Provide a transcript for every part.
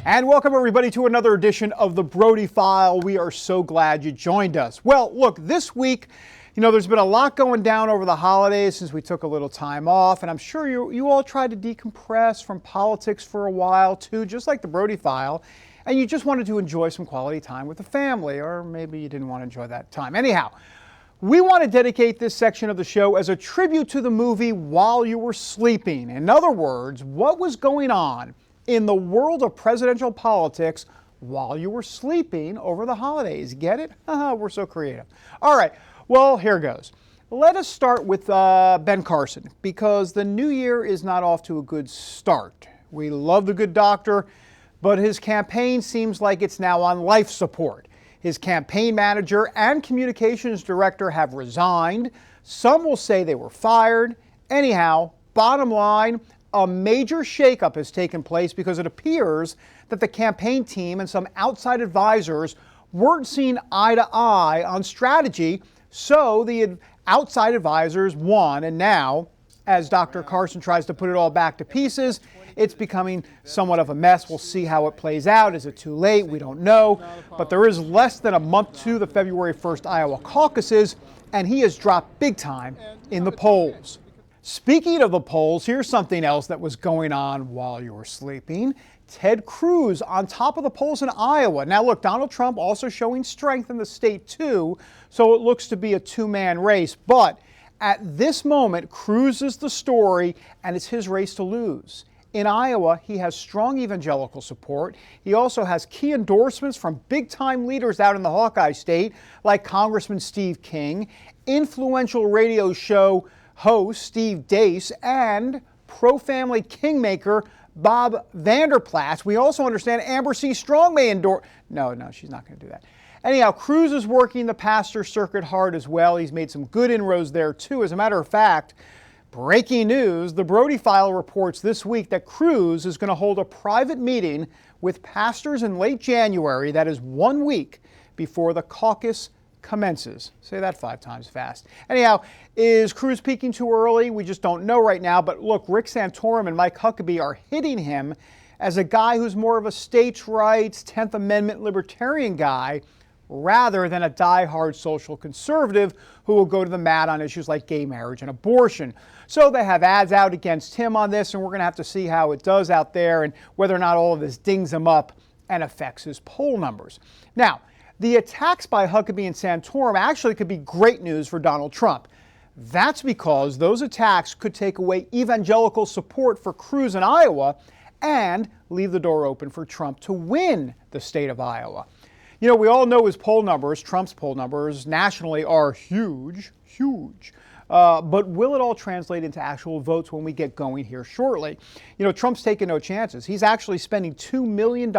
And welcome everybody to another edition of the Brody File. We are so glad you joined us. Well, look, this week, there's been a lot going down over the holidays since we took a little time off, and I'm sure you all tried to decompress from politics for a while too, just like the Brody File, and you just wanted to enjoy some quality time with the family, or maybe you didn't want to enjoy that time. Anyhow, we want to dedicate this section of the show as a tribute to the movie While You Were Sleeping. In other words, what was going on in the world of presidential politics while you were sleeping over the holidays. Get it? We're so creative. All right, well, here goes. Let us start with Ben Carson, because the new year is not off to a good start. We love the good doctor, but his campaign seems like it's now on life support. His campaign manager and communications director have resigned. Some will say they were fired. Anyhow, bottom line, a major shakeup has taken place because it appears that the campaign team and some outside advisors weren't seen eye to eye on strategy, so the outside advisors won, and now, as Dr. Carson tries to put it all back to pieces, it's becoming somewhat of a mess. We'll see how it plays out. Is it too late? We don't know. But there is less than a month to the February 1st Iowa caucuses, and he has dropped big time in the polls. Speaking of the polls, here's something else that was going on while you were sleeping. Ted Cruz on top of the polls in Iowa. Now look, Donald Trump also showing strength in the state too, so it looks to be a two-man race. But at this moment, Cruz is the story, and it's his race to lose. In Iowa, he has strong evangelical support. He also has key endorsements from big-time leaders out in the Hawkeye state, like Congressman Steve King, influential radio show host Steve Deace, and pro-family kingmaker Bob Vanderplaats. We also understand Amber C. Strong may endorse. No, she's not going to do that. Anyhow, Cruz is working the pastor circuit hard as well. He's made some good inroads there too. As a matter of fact, breaking news, the Brody File reports this week that Cruz is going to hold a private meeting with pastors in late January. That is 1 week before the caucus commences. Say that 5 times fast. Anyhow, is Cruz peaking too early? We just don't know right now. But look, Rick Santorum and Mike Huckabee are hitting him as a guy who's more of a states' rights, 10th Amendment libertarian guy, rather than a diehard social conservative who will go to the mat on issues like gay marriage and abortion. So they have ads out against him on this, and we're going to have to see how it does out there and whether or not all of this dings him up and affects his poll numbers. Now, the attacks by Huckabee and Santorum actually could be great news for Donald Trump. That's because those attacks could take away evangelical support for Cruz in Iowa and leave the door open for Trump to win the state of Iowa. We all know his poll numbers, Trump's poll numbers nationally are huge. But will it all translate into actual votes when we get going here shortly? Trump's taking no chances. He's actually spending $2 million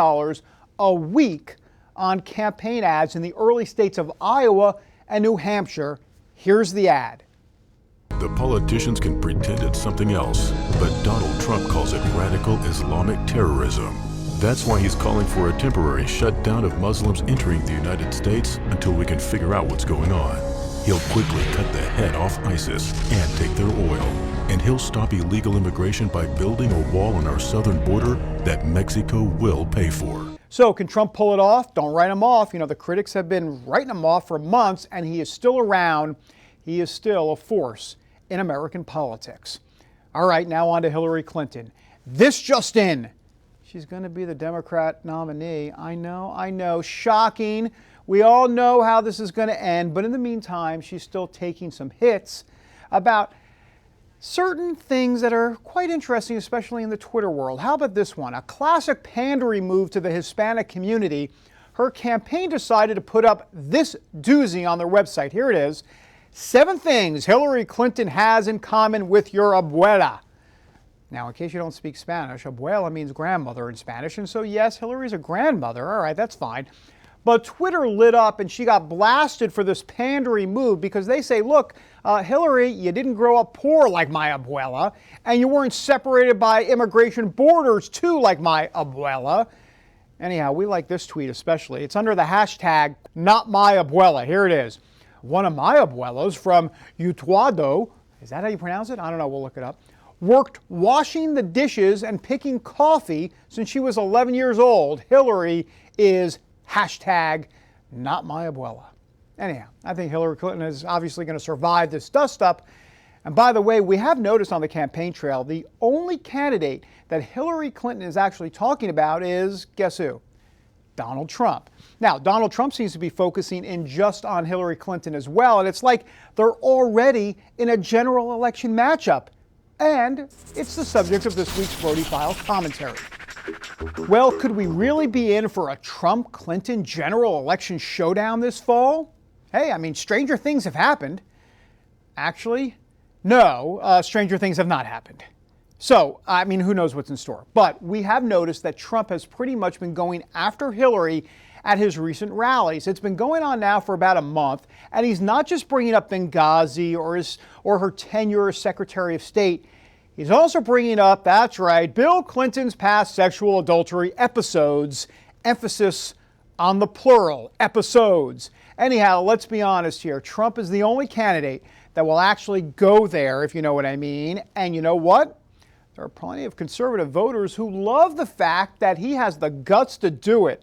a week on campaign ads in the early states of Iowa and New Hampshire. Here's the ad. The politicians can pretend it's something else, but Donald Trump calls it radical Islamic terrorism. That's why he's calling for a temporary shutdown of Muslims entering the United States until we can figure out what's going on. He'll quickly cut the head off ISIS and take their oil. And he'll stop illegal immigration by building a wall on our southern border that Mexico will pay for. So can Trump pull it off? Don't write him off. The critics have been writing him off for months, and he is still around. He is still a force in American politics. All right, now on to Hillary Clinton. This just in. She's going to be the Democrat nominee. I know. Shocking. We all know how this is going to end, but in the meantime, she's still taking some hits about certain things that are quite interesting, especially in the Twitter world. How about this one? A classic pandering move to the Hispanic community. Her campaign decided to put up this doozy on their website. Here it is. 7 things Hillary Clinton has in common with your abuela. Now, in case you don't speak Spanish, abuela means grandmother in Spanish, and so yes, Hillary's a grandmother. All right, that's fine. But Twitter lit up and she got blasted for this pandering move because they say, look, Hillary, you didn't grow up poor like my abuela, and you weren't separated by immigration borders too like my abuela. Anyhow, we like this tweet especially. It's under the hashtag #NotMyAbuela. Here it is. One of my abuelas from Utuado, is that how you pronounce it? I don't know, we'll look it up, worked washing the dishes and picking coffee since she was 11 years old. Hillary is hashtag not my abuela. Anyhow, I think Hillary Clinton is obviously going to survive this dust-up. And by the way, we have noticed on the campaign trail, the only candidate that Hillary Clinton is actually talking about is, guess who? Donald Trump. Now, Donald Trump seems to be focusing in just on Hillary Clinton as well, and it's like they're already in a general election matchup. And it's the subject of this week's Brody File commentary. Well, could we really be in for a Trump-Clinton general election showdown this fall? Hey, I mean, stranger things have happened. Actually, no, stranger things have not happened. So, I mean, who knows what's in store? But we have noticed that Trump has pretty much been going after Hillary at his recent rallies. It's been going on now for about a month, and he's not just bringing up Benghazi or her tenure as Secretary of State. He's also bringing up, that's right, Bill Clinton's past sexual adultery episodes, emphasis on the plural, episodes. Anyhow, let's be honest here. Trump is the only candidate that will actually go there, if you know what I mean. And you know what? There are plenty of conservative voters who love the fact that he has the guts to do it.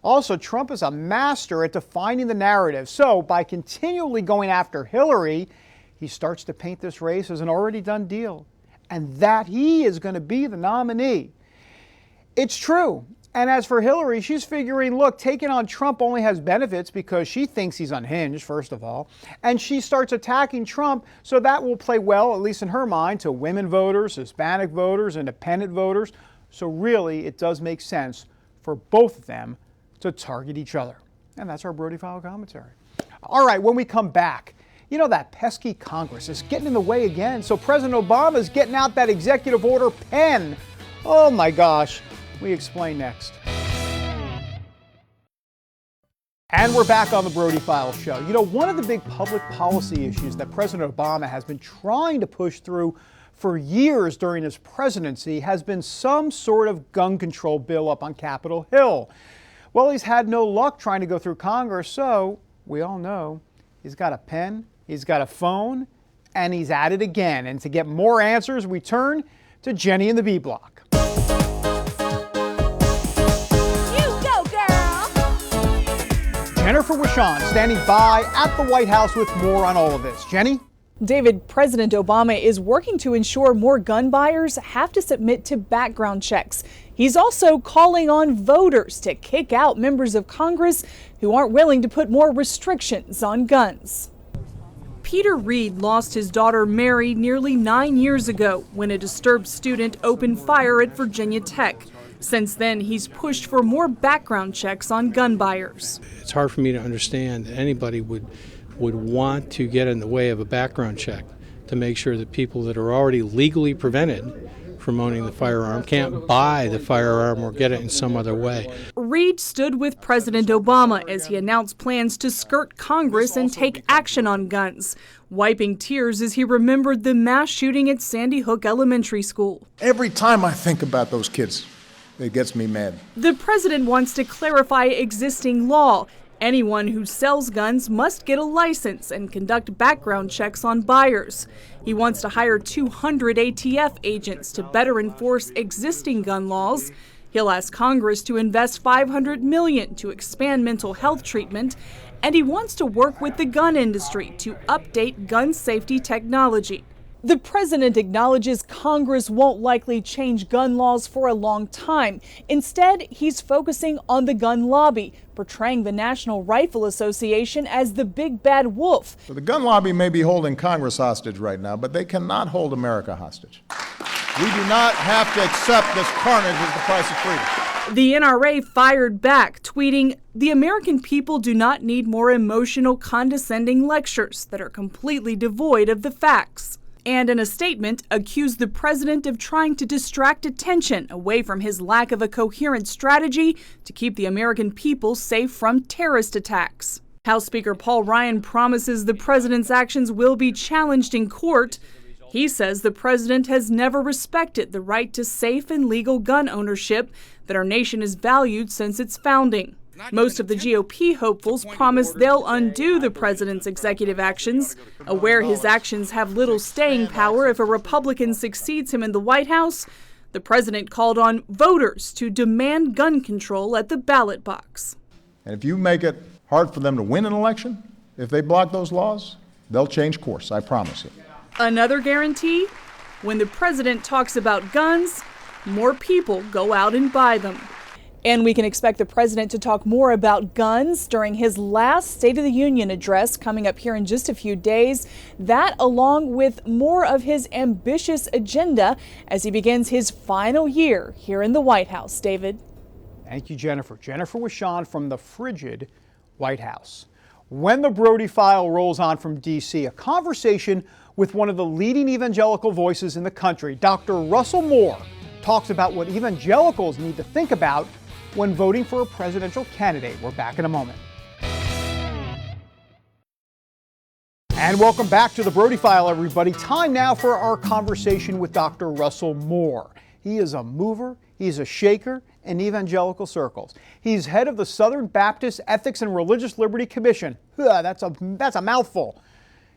Also, Trump is a master at defining the narrative. So by continually going after Hillary, he starts to paint this race as an already done deal, and that he is going to be the nominee. It's true. And as for Hillary, she's figuring, look, taking on Trump only has benefits because she thinks he's unhinged, first of all. And she starts attacking Trump, so that will play well, at least in her mind, to women voters, Hispanic voters, independent voters. So really, it does make sense for both of them to target each other. And that's our Brody File commentary. All right, when we come back, you know, that pesky Congress is getting in the way again. So President Obama is getting out that executive order pen. Oh my gosh. We explain next. And we're back on the Brody File show. You know, one of the big public policy issues that President Obama has been trying to push through for years during his presidency has been some sort of gun control bill up on Capitol Hill. Well, he's had no luck trying to go through Congress, so we all know he's got a pen, he's got a phone, and he's at it again. And to get more answers, we turn to Jenny in the B Block. Jennifer Wishon standing by at the White House with more on all of this. Jenny? David, President Obama is working to ensure more gun buyers have to submit to background checks. He's also calling on voters to kick out members of Congress who aren't willing to put more restrictions on guns. Peter Reed lost his daughter Mary nearly 9 years ago when a disturbed student opened fire at Virginia Tech. Since then, he's pushed for more background checks on gun buyers. It's hard for me to understand that anybody would want to get in the way of a background check to make sure that people that are already legally prevented from owning the firearm can't buy the firearm or get it in some other way. Reed stood with President Obama as he announced plans to skirt Congress and take action on guns, wiping tears as he remembered the mass shooting at Sandy Hook Elementary School. Every time I think about those kids, it gets me mad. The president wants to clarify existing law. Anyone who sells guns must get a license and conduct background checks on buyers. He wants to hire 200 ATF agents to better enforce existing gun laws. He'll ask Congress to invest $500 million to expand mental health treatment, and he wants to work with the gun industry to update gun safety technology. The president acknowledges Congress won't likely change gun laws for a long time. Instead, he's focusing on the gun lobby, portraying the National Rifle Association as the big bad wolf. So the gun lobby may be holding Congress hostage right now, but they cannot hold America hostage. We do not have to accept this carnage as the price of freedom. The NRA fired back, tweeting, "The American people do not need more emotional, condescending lectures that are completely devoid of the facts." And in a statement, accused the president of trying to distract attention away from his lack of a coherent strategy to keep the American people safe from terrorist attacks. House Speaker Paul Ryan promises the president's actions will be challenged in court. He says the president has never respected the right to safe and legal gun ownership that our nation has valued since its founding. Most of the GOP hopefuls promise they'll undo the president's executive actions. Aware his actions have little staying power if a Republican succeeds him in the White House, the president called on voters to demand gun control at the ballot box. And if you make it hard for them to win an election, if they block those laws, they'll change course, I promise you. Another guarantee? When the president talks about guns, more people go out and buy them. And we can expect the president to talk more about guns during his last State of the Union address coming up here in just a few days. That along with more of his ambitious agenda as he begins his final year here in the White House. David. Thank you, Jennifer. Jennifer with Sean from the frigid White House. When the Brody File rolls on from D.C., a conversation with one of the leading evangelical voices in the country, Dr. Russell Moore, talks about what evangelicals need to think about when voting for a presidential candidate. We're back in a moment. And welcome back to the Brody File, everybody. Time now for our conversation with Dr. Russell Moore. He is a mover, he's a shaker in evangelical circles. He's head of the Southern Baptist Ethics and Religious Liberty Commission. That's a mouthful.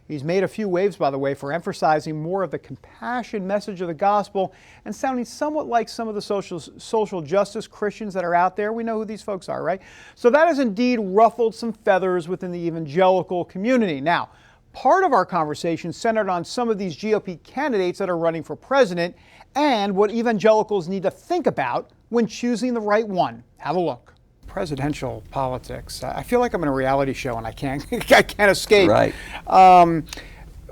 He's made a few waves, by the way, for emphasizing more of the compassion message of the gospel and sounding somewhat like some of the social justice Christians that are out there. We know who these folks are, right? So that has indeed ruffled some feathers within the evangelical community. Now, part of our conversation centered on some of these GOP candidates that are running for president and what evangelicals need to think about when choosing the right one. Have a look. Presidential politics. I feel like I'm in a reality show and I can't escape. Right.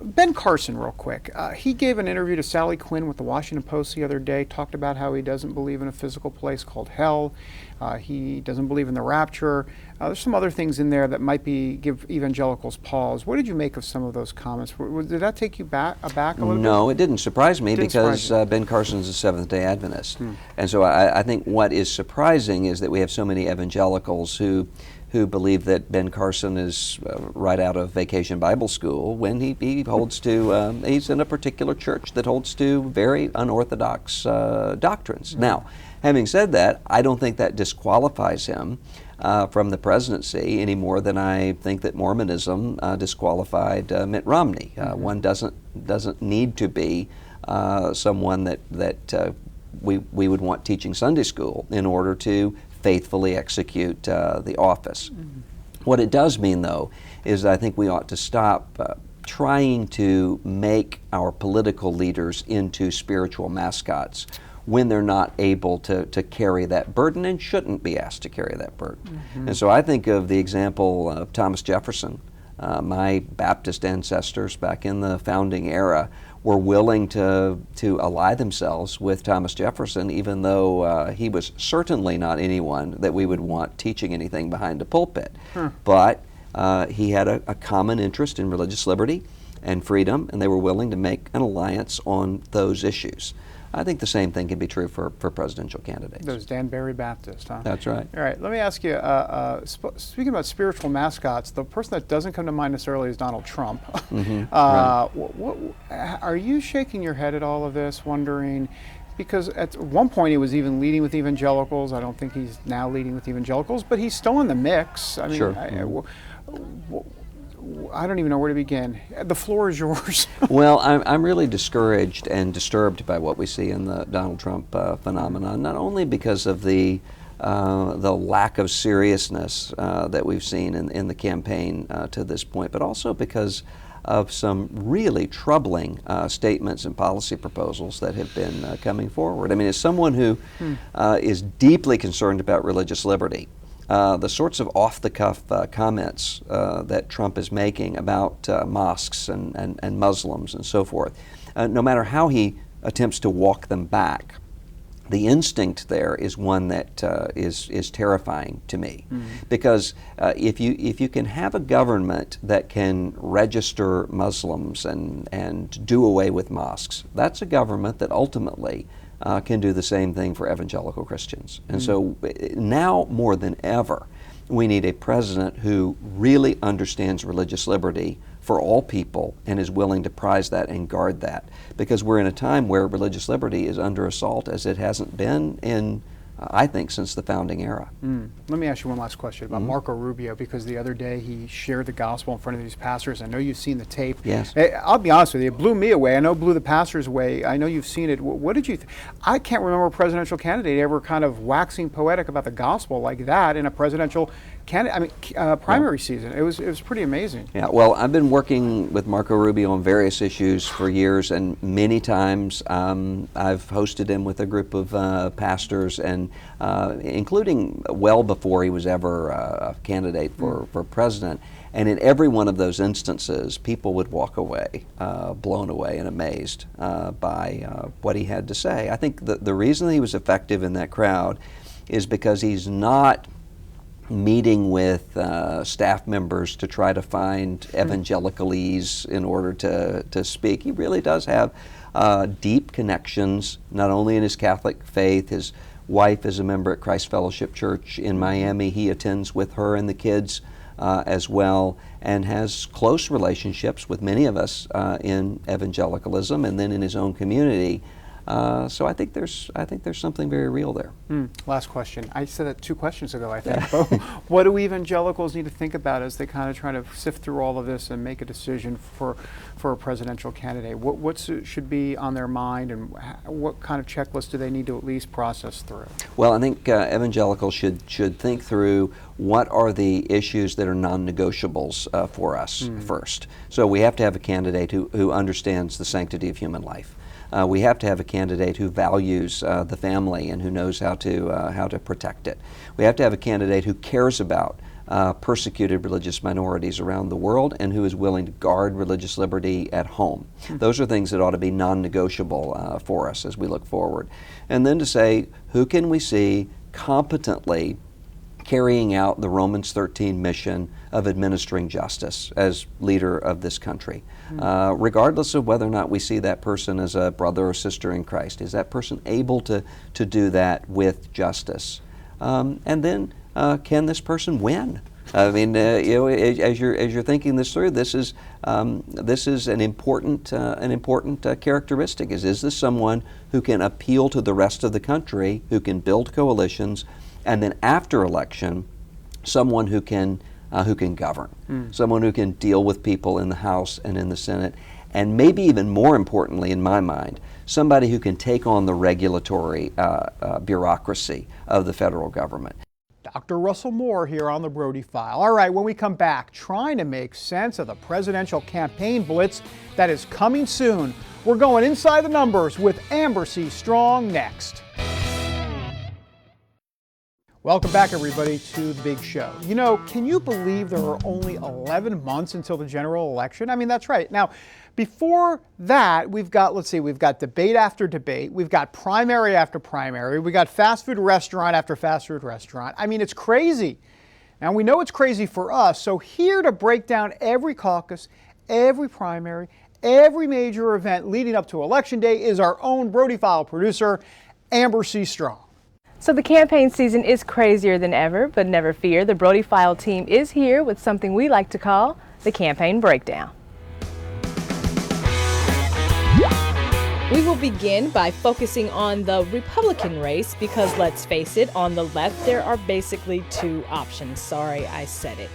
Ben Carson, real quick. He gave an interview to Sally Quinn with the Washington Post the other day, talked about how he doesn't believe in a physical place called hell. He doesn't believe in the rapture. There's some other things in there that might give evangelicals pause. What did you make of some of those comments? Did that take you aback a little bit? No, it didn't surprise me because surprise Ben Carson's a Seventh-day Adventist. And so I think what is surprising is that we have so many evangelicals who believe that Ben Carson is right out of Vacation Bible School when he holds to, he's in a particular church that holds to very unorthodox doctrines. Now, having said that, I don't think that disqualifies him from the presidency any more than I think that Mormonism disqualified Mitt Romney. One doesn't need to be someone that we would want teaching Sunday school in order to faithfully execute the office. What it does mean, though, is I think we ought to stop trying to make our political leaders into spiritual mascots when they're not able to carry that burden and shouldn't be asked to carry that burden. And so I think of the example of Thomas Jefferson. My Baptist ancestors back in the founding era were willing to ally themselves with Thomas Jefferson, even though he was certainly not anyone that we would want teaching anything behind a pulpit. But he had a common interest in religious liberty and freedom, and they were willing to make an alliance on those issues. I think the same thing can be true for presidential candidates. Those Danbury Baptist, huh? That's right. All right, let me ask you, speaking about spiritual mascots, the person that doesn't come to mind necessarily is Donald Trump. Right. Are you shaking your head at all of this, wondering, because at one point he was even leading with evangelicals. I don't think he's now leading with evangelicals, but he's still in the mix. I mean, Sure. I don't even know where to begin. The floor is yours. Well, I'm really discouraged and disturbed by what we see in the Donald Trump phenomenon, not only because of the lack of seriousness that we've seen in the campaign to this point, but also because of some really troubling statements and policy proposals that have been coming forward. I mean, as someone who is deeply concerned about religious liberty, the sorts of off-the-cuff comments that Trump is making about mosques and Muslims and so forth, no matter how he attempts to walk them back, the instinct there is one that is terrifying to me. Because if you can have a government that can register Muslims and do away with mosques, that's a government that ultimately can do the same thing for evangelical Christians. And so now more than ever, we need a president who really understands religious liberty for all people and is willing to prize that and guard that. Because we're in a time where religious liberty is under assault as it hasn't been in I think, since the founding era. Let me ask you one last question about Marco Rubio, because the other day he shared the gospel in front of these pastors. I know you've seen the tape. Yes. I'll be honest with you, it blew me away. I know it blew the pastors away. I know you've seen it. What did you I can't remember a presidential candidate ever kind of waxing poetic about the gospel like that in a presidential primary season. It was pretty amazing. Yeah, well, I've been working with Marco Rubio on various issues for years, and many times I've hosted him with a group of pastors, and including well before he was ever a candidate for president. And in every one of those instances, people would walk away blown away and amazed by what he had to say. I think the reason he was effective in that crowd is because he's not meeting with staff members to try to find evangelicalese in order to speak. He really does have deep connections, not only in his Catholic faith. His wife is a member at Christ Fellowship Church in Miami. He attends with her and the kids as well, and has close relationships with many of us in evangelicalism and then in his own community. So I think there's something very real there. Last question. I said that 2 questions ago, I think. But what do evangelicals need to think about as they kind of try to sift through all of this and make a decision for a presidential candidate? What should be on their mind, and what kind of checklist do they need to at least process through? Well, I think evangelicals should think through what are the issues that are non-negotiables for us first. So we have to have a candidate who understands the sanctity of human life. We have to have a candidate who values the family and who knows how to protect it. We have to have a candidate who cares about persecuted religious minorities around the world and who is willing to guard religious liberty at home. Those are things that ought to be non-negotiable for us as we look forward. And then to say, who can we see competently carrying out the Romans 13 mission of administering justice as leader of this country, regardless of whether or not we see that person as a brother or sister in Christ. Is that person able to do that with justice? And then, can this person win? I mean, as you're thinking this through, this is an important characteristic. Is this someone who can appeal to the rest of the country, who can build coalitions, and then after election, someone who can govern, someone who can deal with people in the House and in the Senate, and maybe even more importantly, in my mind, somebody who can take on the regulatory bureaucracy of the federal government. Dr. Russell Moore here on the Brody File. All right, when we come back, trying to make sense of the presidential campaign blitz that is coming soon. We're going inside the numbers with Amber C. Strong next. Welcome back, everybody, to the big show. You know, can you believe there are only 11 months until the general election? I mean, that's right. Now, before that, we've got debate after debate. We've got primary after primary. We got fast food restaurant after fast food restaurant. I mean, it's crazy. Now, we know it's crazy for us. So here to break down every caucus, every primary, every major event leading up to Election Day is our own Brody File producer, Amber C. Strong. So the campaign season is crazier than ever, but never fear, the Brody File team is here with something we like to call the Campaign Breakdown. We will begin by focusing on the Republican race because, let's face it, on the left there are basically 2 options. Sorry, I said it.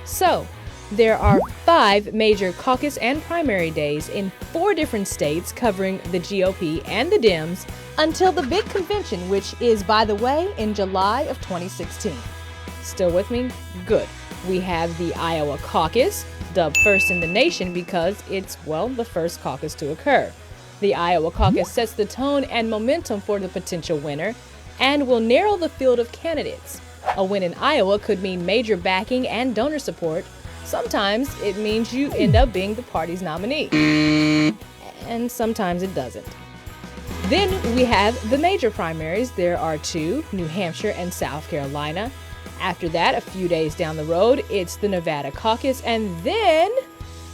So, there are 5 major caucus and primary days in 4 different states covering the GOP and the Dems until the big convention, which is, by the way, in July of 2016. Still with me? Good. We have the Iowa caucus, dubbed first in the nation because it's, well, the first caucus to occur. The Iowa caucus sets the tone and momentum for the potential winner and will narrow the field of candidates. A win in Iowa could mean major backing and donor support. Sometimes it means you end up being the party's nominee. And sometimes it doesn't. Then we have the major primaries. There are 2, New Hampshire and South Carolina. After that, a few days down the road, it's the Nevada caucus. And then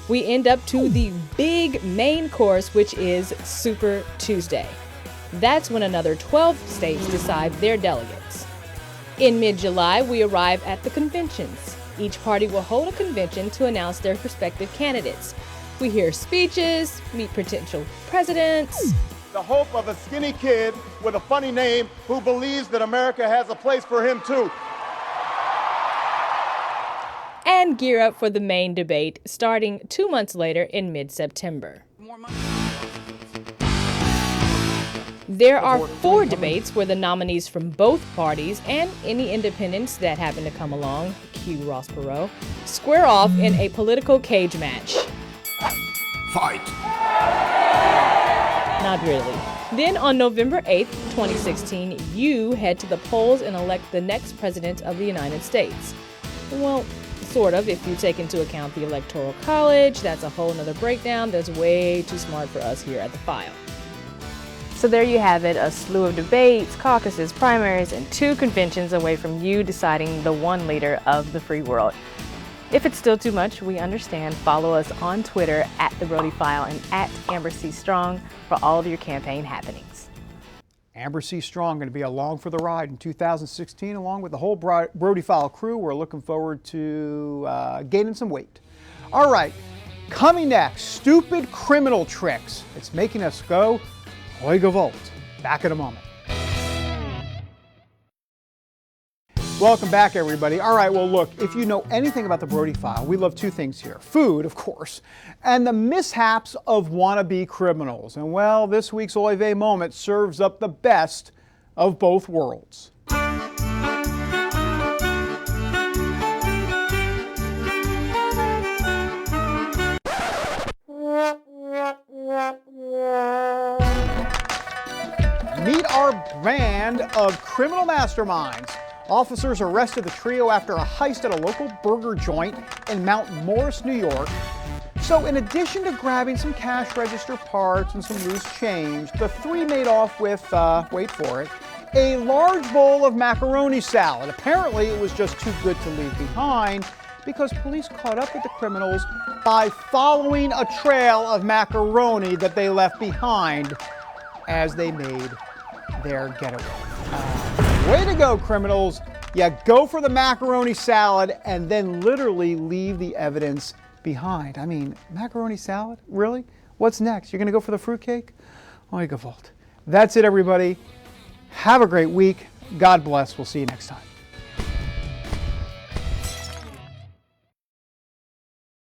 we end up to the big main course, which is Super Tuesday. That's when another 12 states decide their delegates. In mid-July, we arrive at the conventions. Each party will hold a convention to announce their respective candidates. We hear speeches, meet potential presidents, the hope of a skinny kid with a funny name who believes that America has a place for him too. And gear up for the main debate starting 2 months later in mid-September. There are 4 debates where the nominees from both parties and any independents that happen to come along, cue Ross Perot, square off in a political cage match. Fight! Not really. Then on November 8th, 2016, you head to the polls and elect the next president of the United States. Well, sort of, if you take into account the Electoral College. That's a whole nother breakdown that's way too smart for us here at The File. So there you have it, a slew of debates, caucuses, primaries, and 2 conventions away from you deciding the one leader of the free world. If it's still too much, we understand. Follow us on Twitter at The Brody File and at Amber C. Strong for all of your campaign happenings. Amber C. Strong going to be along for the ride in 2016 along with the whole Brody File crew. We're looking forward to gaining some weight. All right, coming next, stupid criminal tricks. It's making us go, Hoi gewalt. Back in a moment. Welcome back, everybody. All right, well, look, if you know anything about the Brody File, we love 2 things here. Food, of course, and the mishaps of wannabe criminals. And, well, this week's Oy Vey moment serves up the best of both worlds. Meet our band of criminal masterminds. Officers arrested the trio after a heist at a local burger joint in Mount Morris, New York. So in addition to grabbing some cash register parts and some loose change, the 3 made off with, wait for it, a large bowl of macaroni salad. Apparently it was just too good to leave behind because police caught up with the criminals by following a trail of macaroni that they left behind as they made their getaway. Way to go, criminals. You go for the macaroni salad and then literally leave the evidence behind. I mean, macaroni salad? Really? What's next? You're going to go for the fruitcake? Oy gewalt. That's it, everybody. Have a great week. God bless. We'll see you next time.